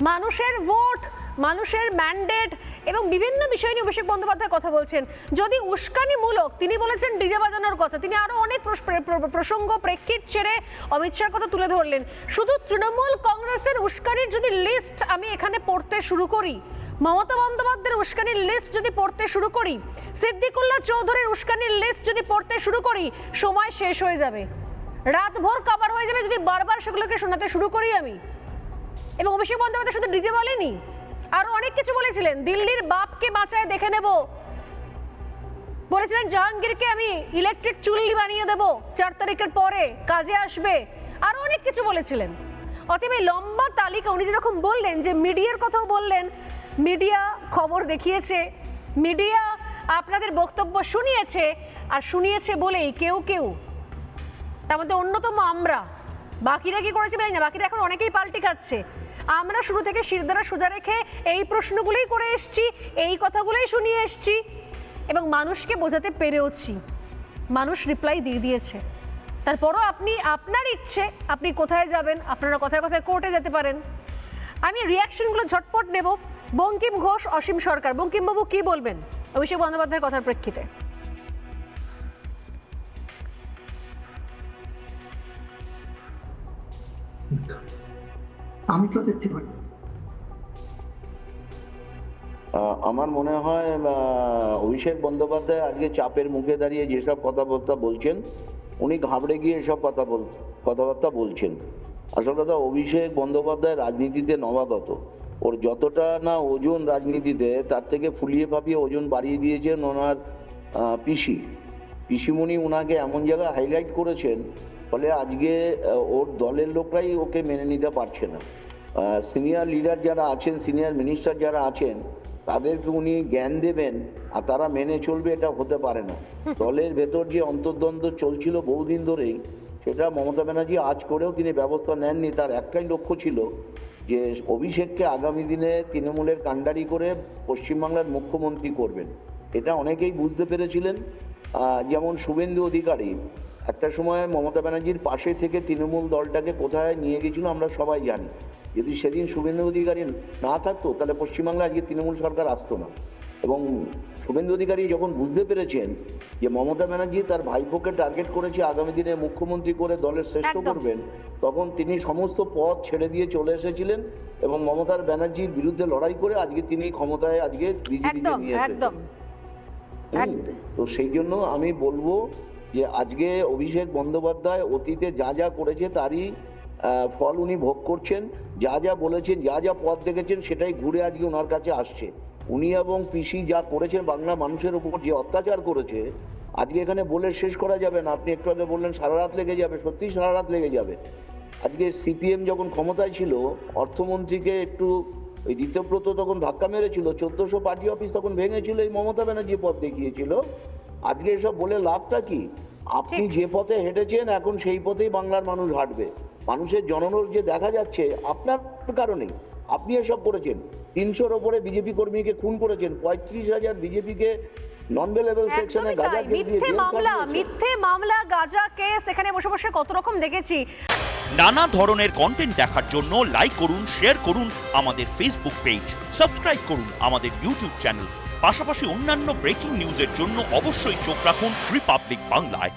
মানুষের ভোট, মানুষের ম্যান্ডেট এবং বিভিন্ন বিষয় নিয়ে অভিষেক বন্দ্যোপাধ্যায় কথা বলছেন। যদি উস্কানিমূলক, তিনি বলেছেন ডিজে বাজানোর কথা, তিনি আরো অনেক প্রসঙ্গ প্রেক্ষিত ছেড়ে অমিত শাহর কথা তুলে ধরলেন। শুধু তৃণমূল কংগ্রেসের উস্কানির যদি লিস্ট আমি এখানে পড়তে শুরু করি, মমতা বন্দ্যোপাধ্যায়ের উস্কানির লিস্ট যদি পড়তে শুরু করি, সিদ্দিকুল্লাহ চৌধুরীর উস্কানির লিস্ট যদি পড়তে শুরু করি, সময় শেষ হয়ে যাবে, রাতভর কাবার হয়ে যাবে যদি বারবার সেগুলোকে শোনাতে শুরু করি আমি। এবং অভিষেক বন্দ্যোপাধ্যায় শুধু ডিজে বলেনি, আরো অনেক কিছু বলেছিলেন। দিল্লির বাপকে বাঁচায় দেখে নেব বলেছিলেন, জাহাঙ্গীরকে আমি ইলেকট্রিক চুল্লি বানিয়ে দেব 4 তারিখের পরে, কাজে আসবে, আরো অনেক কিছু বলেছিলেন। অতএব এই লম্বা তালিকা, উনি যেরকম বললেন যে মিডিয়ার কথাও বললেন, মিডিয়া খবর দেখিয়েছে, মিডিয়া আপনাদের বক্তব্য শুনিয়েছে, আর শুনিয়েছে বলেই কেউ কেউ, তার মধ্যে অন্যতম আমরা, বাকিরা কি করেছে জানি না, বাকিরা এখন অনেকেই পাল্টি খাচ্ছে, আমরা শুরু থেকে শিরদাঁড়া সোজা রেখে এই প্রশ্নগুলোই করে এসছি, এই কথাগুলোই শুনিয়ে এসছি এবং মানুষকে বোঝাতে পেরেওছি। মানুষ রিপ্লাই দিয়ে দিয়েছে। তারপরও আপনি আপনার ইচ্ছে, আপনি কোথায় যাবেন, আপনারা কোথায় কোথায় কোর্টে যেতে পারেন। আমি রিয়াকশনগুলো ঝটপট নেব। বঙ্কিম ঘোষ, অসীম সরকার, বঙ্কিমবাবু কি বলবেন অভিষেক বন্দ্যোপাধ্যায়ের কথার প্রেক্ষিতে? আমি তো দেখতে পারি, আমার মনে হয় অভিষেক বন্দ্যোপাধ্যায় আজকে চাপের মুখে দাঁড়িয়ে যেসব কথাবার্তা বলছেন, উনি ঘাবড়ে গিয়ে এসব কথাবার্তা বলছেন। আসল কথা, অভিষেক বন্দ্যোপাধ্যায় রাজনীতিতে নবাগত, ওর যতটা না ওজন রাজনীতিতে, তার থেকে ফুলিয়ে ফাঁপিয়ে ওজন বাড়িয়ে দিয়েছেন ওনার পিসিমণি ওনাকে এমন জায়গায় হাইলাইট করেছেন, ফলে আজকে ওর দলের লোকরাই ওকে মেনে নিতে পারছে না। সিনিয়র লিডার যারা আছেন, সিনিয়র মিনিস্টার যারা আছেন, তাদেরকে উনি জ্ঞান দেবেন আর তারা মেনে চলবে, এটা হতে পারে না। দলের ভেতর যে অন্তর্দ্বন্দ্ব চলছিল বহুদিন ধরেই, সেটা মমতা ব্যানার্জি আজ করেও তিনি ব্যবস্থা নেননি। তার একটাই লক্ষ্য ছিল যে অভিষেককে আগামী দিনে তৃণমূলের কাণ্ডারি করে পশ্চিমবাংলার মুখ্যমন্ত্রী করবেন। এটা অনেকেই বুঝতে পেরেছিলেন। যেমন শুভেন্দু অধিকারী একটা সময় মমতা ব্যানার্জির পাশে থেকে তৃণমূল দলটাকে কোথায় নিয়ে গেছিল আমরা সবাই জানি। যদি সেদিন শুভেন্দু অধিকারী না থাকতো, তাহলে পশ্চিমবাংলায় আজকে তৃণমূল সরকার আসতো না। এবং শুভেন্দু অধিকারী যখন বুঝতে পেরেছেন যে মমতা ব্যানার্জি তার ভাইপোকে টার্গেট করেছে আগামী দিনে মুখ্যমন্ত্রী করে দলের শ্রেষ্ঠ করবেন, তখন তিনি সমস্ত পদ ছেড়ে দিয়ে চলে এসেছিলেন এবং মমতার ব্যানার্জির বিরুদ্ধে লড়াই করে আজকে তিনি ক্ষমতায় আজকে বিজেপিকে নিয়ে এসেছেন। তো সেই জন্য আমি বলবো যে আজকে অভিষেক বন্দ্যোপাধ্যায় অতীতে যা যা করেছে তারই ফল উনি ভোগ করছেন। যা যা বলেছেন, যা যা পথ দেখেছেন, সেটাই ঘুরে আজকে ওনার কাছে আসছে। উনি এবং পিসি যা করেছেন, বাংলা মানুষের উপর যে অত্যাচার করেছে, আজকে এখানে বলে শেষ করা যাবে না। আপনি একটু আগে বললেন সারা রাত লেগে যাবে, সত্যি সারা রাত লেগে যাবে। আজকে সিপিএম যখন ক্ষমতায় ছিল, অর্থমন্ত্রীকে একটু ওই ঋতব্রত তখন ধাক্কা মেরেছিল, 1400 পার্টি অফিস তখন ভেঙেছিল, এই মমতা ব্যানার্জি পথ দেখিয়েছিল। আজকে এসব বলে লাভটা কি? আপনি যে পথে হেঁটেছেন, এখন সেই পথেই বাংলার মানুষ হাঁটবে। মানুষের জনরোষ যে দেখা যাচ্ছে আপনার কারণেই, আপনি এসব করেছেন। 300-র ওপরে বিজেপি কর্মীকে খুন করেছেন, 35,000 বিজেপিকে নন বেলেবল সেকশনে গাঁজা কেস দিয়ে মিথ্যে মামলা, গাঁজা কেস, এখানে বসে বসে কত রকম দেখেছি। নানা ধরনের কন্টেন্ট দেখার জন্য লাইক করুন, শেয়ার করুন আমাদের ফেসবুক পেজ, সাবস্ক্রাইব করুন আমাদের ইউটিউব চ্যানেল। পাশাপাশি অন্যান্য ব্রেকিং নিউজের জন্য অবশ্যই চোখ রাখুন রিপাবলিক বাংলায়।